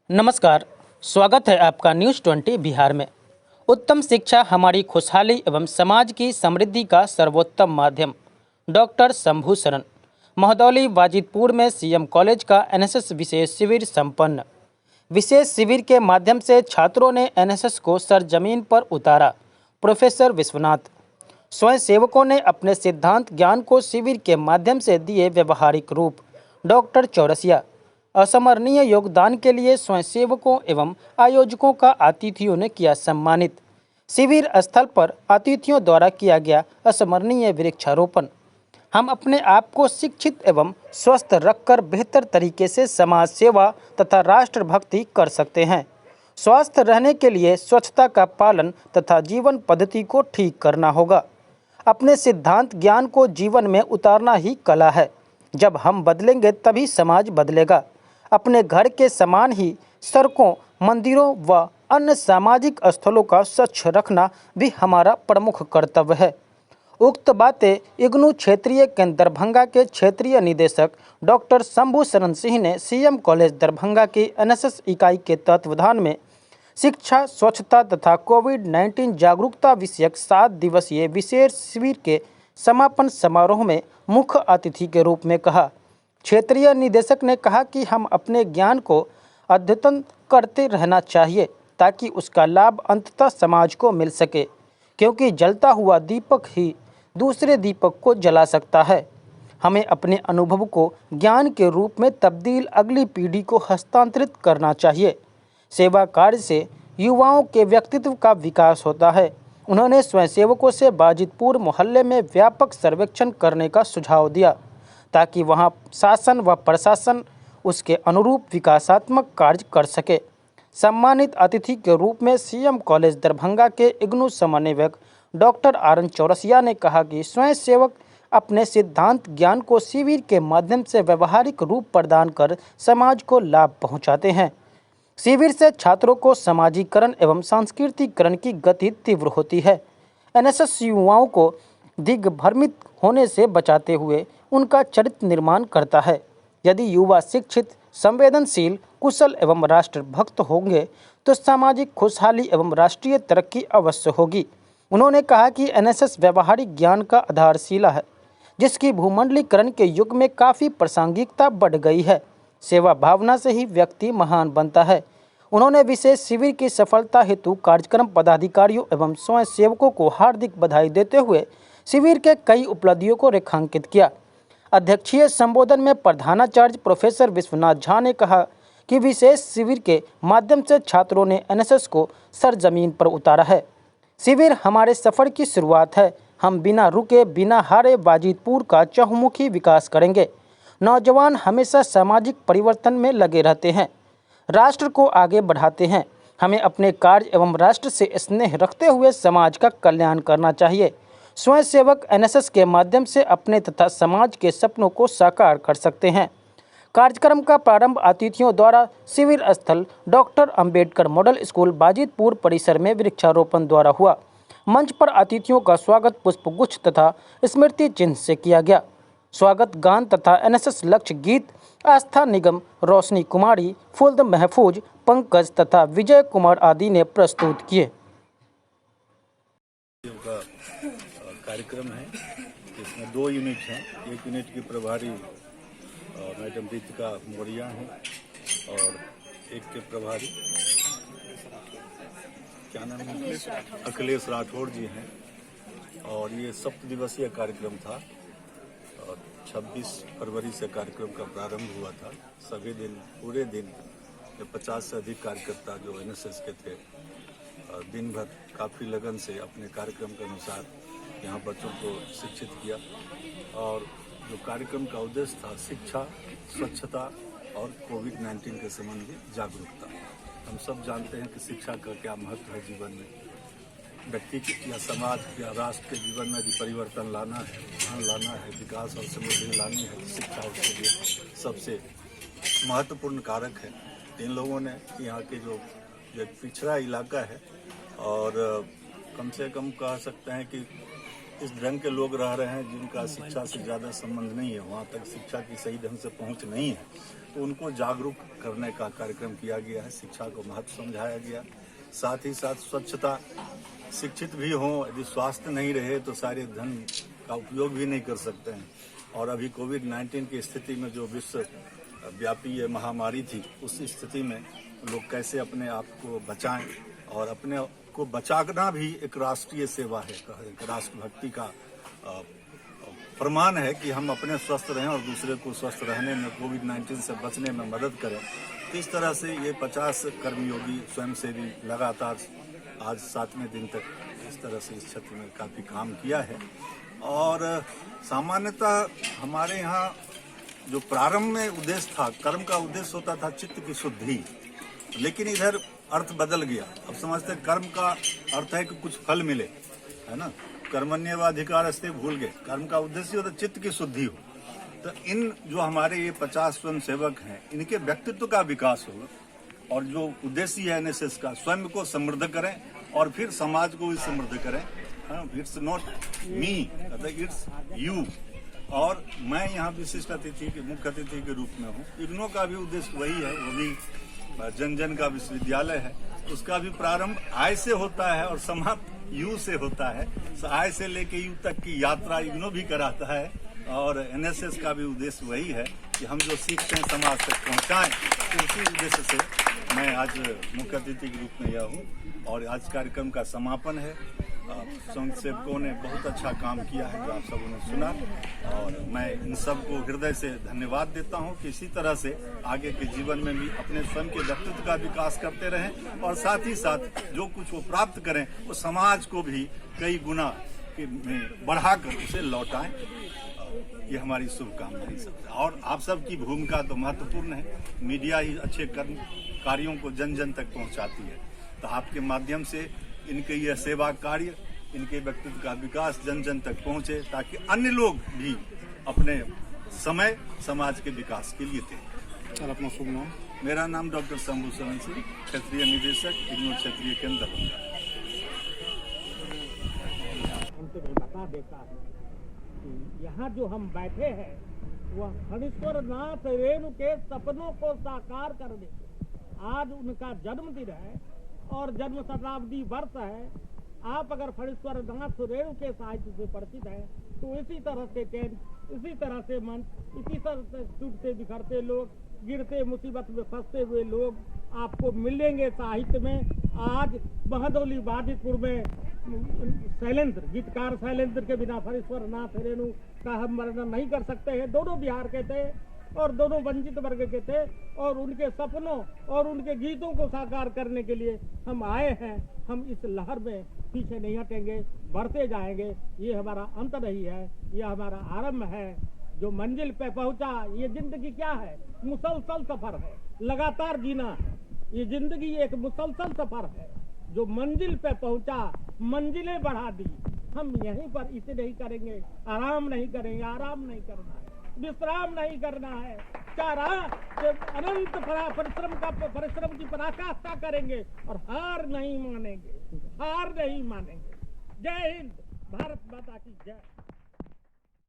नमस्कार, स्वागत है आपका न्यूज़ 20 बिहार में। उत्तम शिक्षा हमारी खुशहाली एवं समाज की समृद्धि का सर्वोत्तम माध्यम। डॉक्टर शंभू शरण। महदौली वाजिदपुर में सीएम कॉलेज का एनएसएस विशेष शिविर संपन्न। विशेष शिविर के माध्यम से छात्रों ने एनएसएस को सरजमीन पर उतारा। प्रोफेसर विश्वनाथ। स्वयंसेवकों ने अपने सिद्धांत ज्ञान को शिविर के माध्यम से दिए व्यवहारिक रूप। डॉक्टर चौरसिया। असमरणीय योगदान के लिए स्वयंसेवकों एवं आयोजकों का अतिथियों ने किया सम्मानित। शिविर स्थल पर अतिथियों द्वारा किया गया असमरणीय वृक्षारोपण। हम अपने आप को शिक्षित एवं स्वस्थ रखकर बेहतर तरीके से समाज सेवा तथा राष्ट्र भक्ति कर सकते हैं। स्वस्थ रहने के लिए स्वच्छता का पालन तथा जीवन पद्धति को ठीक करना होगा। अपने सिद्धांत ज्ञान को जीवन में उतारना ही कला है। जब हम बदलेंगे तभी समाज बदलेगा। अपने घर के समान ही सड़कों, मंदिरों व अन्य सामाजिक स्थलों का स्वच्छ रखना भी हमारा प्रमुख कर्तव्य है। उक्त बातें इग्नू क्षेत्रीय केंद्र दरभंगा के क्षेत्रीय निदेशक डॉक्टर शंभू शरण सिंह ने सीएम कॉलेज दरभंगा की एनएसएस इकाई के तत्वावधान में शिक्षा, स्वच्छता तथा कोविड-19 जागरूकता विषयक 7 दिवसीय विशेष शिविर के समापन समारोह में मुख्य अतिथि के रूप में कहा। क्षेत्रीय निदेशक ने कहा कि हम अपने ज्ञान को अद्यतन करते रहना चाहिए ताकि उसका लाभ अंततः समाज को मिल सके, क्योंकि जलता हुआ दीपक ही दूसरे दीपक को जला सकता है। हमें अपने अनुभव को ज्ञान के रूप में तब्दील अगली पीढ़ी को हस्तांतरित करना चाहिए। सेवा कार्य से युवाओं के व्यक्तित्व का विकास होता है। उन्होंने स्वयंसेवकों से वाजिदपुर मोहल्ले में व्यापक सर्वेक्षण करने का सुझाव दिया ताकि वहां शासन व प्रशासन उसके अनुरूप विकासात्मक कार्य कर सके। सम्मानित अतिथि के रूप में सीएम कॉलेज दरभंगा के इग्नू समन्वयक डॉक्टर आर चौरसिया ने कहा कि स्वयंसेवक अपने सिद्धांत ज्ञान को शिविर के माध्यम से व्यवहारिक रूप प्रदान कर समाज को लाभ पहुंचाते हैं। शिविर से छात्रों को समाजीकरण एवं सांस्कृतिकरण की गति तीव्र होती है। एनएसएस युवाओं को दिग्भ्रमित होने से बचाते हुए उनका चरित्र निर्माण करता है। यदि युवा शिक्षित, संवेदनशील, कुशल एवं राष्ट्रभक्त होंगे तो सामाजिक खुशहाली एवं राष्ट्रीय तरक्की अवश्य होगी। उन्होंने कहा कि एनएसएस व्यवहारिक ज्ञान का आधारशिला है, जिसकी भूमंडलीकरण के युग में काफ़ी प्रासंगिकता बढ़ गई है। सेवा भावना से ही व्यक्ति महान बनता है। उन्होंने विशेष शिविर की सफलता हेतु कार्यक्रम पदाधिकारियों एवं स्वयंसेवकों को हार्दिक बधाई देते हुए शिविर के कई उपलब्धियों को रेखांकित किया। अध्यक्षीय संबोधन में प्रधानाचार्य प्रोफेसर विश्वनाथ झा ने कहा कि विशेष शिविर के माध्यम से छात्रों ने एनएसएस को सरजमीन पर उतारा है। शिविर हमारे सफर की शुरुआत है। हम बिना रुके, बिना हारे वाजिदपुर का चहुमुखी विकास करेंगे। नौजवान हमेशा सामाजिक परिवर्तन में लगे रहते हैं, राष्ट्र को आगे बढ़ाते हैं। हमें अपने कार्य एवं राष्ट्र से स्नेह रखते हुए समाज का कल्याण करना चाहिए। स्वयंसेवक एनएसएस के माध्यम से अपने तथा समाज के सपनों को साकार कर सकते हैं। कार्यक्रम का प्रारंभ अतिथियों द्वारा शिविर स्थल doctor Ambedkar model school Wajidpur परिसर में वृक्षारोपण द्वारा हुआ। मंच पर अतिथियों का स्वागत पुष्पगुच्छ तथा स्मृति चिन्ह से किया गया। स्वागत गान तथा एनएसएस लक्ष्य गीत आस्था निगम, रोशनी कुमारी, फुल्द महफूज, पंकज तथा विजय कुमार आदि ने प्रस्तुत किए। कार्यक्रम है इसमें 2 यूनिट हैं। एक यूनिट की प्रभारी मैडम रितिका मौर्या हैं और एक के प्रभारी क्या नाम है, अखिलेश राठौड़ जी हैं। और ये 7 दिवसीय कार्यक्रम था और 26 फरवरी से कार्यक्रम का प्रारंभ हुआ था। सभी दिन, पूरे दिन 50 से अधिक कार्यकर्ता जो एनएसएस के थे दिन भर काफ़ी लगन से अपने कार्यक्रम के अनुसार यहाँ बच्चों को शिक्षित किया। और जो कार्यक्रम का उद्देश्य था शिक्षा, स्वच्छता और कोविड-19 के संबंधी जागरूकता। हम सब जानते हैं कि शिक्षा का क्या महत्व है जीवन में। व्यक्ति या समाज या राष्ट्र के जीवन में यदि परिवर्तन लाना है, ध्यान लाना है, विकास और समृद्धि लानी है तो शिक्षा उसके लिए सबसे महत्वपूर्ण कारक है। इन लोगों ने यहाँ के जो पिछड़ा इलाका है और कम से कम कह सकते हैं कि इस ढंग के लोग रह रहे हैं जिनका शिक्षा से ज़्यादा संबंध नहीं है, वहाँ तक शिक्षा की सही ढंग से पहुँच नहीं है। तो उनको जागरूक करने का कार्यक्रम किया गया है। शिक्षा को महत्व समझाया गया, साथ ही साथ स्वच्छता, शिक्षित भी हों, यदि स्वास्थ्य नहीं रहे तो सारे धन का उपयोग भी नहीं कर सकते हैं। और अभी कोविड-19 की स्थिति में जो विश्व व्यापी ये महामारी थी, उस स्थिति में लोग कैसे अपने आप को बचाएं, और अपने को बचाना भी एक राष्ट्रीय सेवा है, एक राष्ट्रभक्ति का प्रमाण है कि हम अपने स्वस्थ रहें और दूसरे को स्वस्थ रहने में, कोविड-19 से बचने में मदद करें। इस तरह से ये 50 कर्मयोगी स्वयंसेवी लगातार आज 7वें दिन तक इस तरह से इस क्षेत्र में काफ़ी काम किया है। और सामान्यतः हमारे यहाँ जो प्रारंभ में उद्देश्य था, कर्म का उद्देश्य होता था चित्त की शुद्धि, लेकिन इधर अर्थ बदल गया। अब समझते कर्म का अर्थ है कि कुछ फल मिले, है ना। कर्मण्येवाधिकारस्ते भूल गए, कर्म का उद्देश्य होता चित्त की शुद्धि हो। तो इन जो हमारे ये 50 स्वयं सेवक हैं, इनके व्यक्तित्व का विकास होगा, और जो उद्देश्य है एनएसएस का, स्वयं को समृद्ध करें और फिर समाज को भी समृद्ध करें। It's not me, it's you. और मैं यहाँ विशिष्ट अतिथि के, मुख्य अतिथि के रूप में हूँ। इग्नो का भी उद्देश्य वही है, वो भी जन जन का विश्वविद्यालय है। उसका भी प्रारंभ आय से होता है और समाप्त यू से होता है। आय से लेके यू तक की यात्रा इग्नो भी कराता है, और एनएसएस का भी उद्देश्य वही है कि हम जो सीखते हैं समाज तक पहुँचाएं। तो उसी उद्देश्य से मैं आज मुख्य अतिथि के रूप में यह हूँ, और आज कार्यक्रम का समापन है। स्वयंसेवकों ने बहुत अच्छा काम किया है, जो आप सबों ने सुना, और मैं इन सबको हृदय से धन्यवाद देता हूं कि इसी तरह से आगे के जीवन में भी अपने स्वयं के व्यक्तित्व का विकास करते रहें, और साथ ही साथ जो कुछ वो प्राप्त करें वो समाज को भी कई गुना में बढ़ाकर उसे लौटाएं। ये हमारी शुभकामनाएं सब। और आप सबकी भूमिका तो महत्वपूर्ण है। मीडिया ही अच्छे कार्यों को जन जन तक पहुंचाती है, तो आपके माध्यम से इनके यह सेवा कार्य, इनके व्यक्तित्व का विकास जन जन तक पहुंचे, ताकि अन्य लोग भी अपने समय समाज के विकास के लिए दें। सर, अपना शुभ नाम? मेरा नाम डॉक्टर शंभू शरण सिंह, क्षेत्रीय निदेशक, इग्नो क्षेत्रीय केंद्र दरभंगा। बता देता है कि यहाँ जो हम बैठे हैं वह फणीश्वर नाथ रेणु के सपनों को साकार करने, आज उनका जन्मदिन है और जन्म शताब्दी वर्ष है। आप अगर फणीश्वर नाथ रेणु के साहित्य से परिचित हैं तो इसी तरह से इसी तरह से मन, इसी तरह से टूटते बिखरते लोग, गिरते मुसीबत में फंसते हुए लोग आपको मिलेंगे साहित्य में। आज महदौली बाजितपुर में शैलेंद्र, गीतकार शैलेंद्र के बिना फणीश्वर नाथ रेणु का हम वर्णन नहीं कर सकते हैं। दोनों बिहार के थे और दोनों वंचित वर्ग के थे, और उनके सपनों और उनके गीतों को साकार करने के लिए हम आए हैं। हम इस लहर में पीछे नहीं हटेंगे, बढ़ते जाएंगे। ये हमारा अंत नहीं है, ये हमारा आरंभ है। जो मंजिल पे पहुंचा, ये जिंदगी क्या है? मुसलसल सफर है, लगातार जीना है। ये जिंदगी एक मुसलसल सफर है। जो मंजिल पे पहुंचा, मंजिलें बढ़ा दी। हम यहीं पर इसे नहीं करेंगे, आराम नहीं करेंगे, आराम नहीं करना है, विश्राम नहीं करना है। चारा अनंत परिश्रम की पराकाष्ठा करेंगे और हार नहीं मानेंगे, हार नहीं मानेंगे। जय हिंद, भारत माता की जय।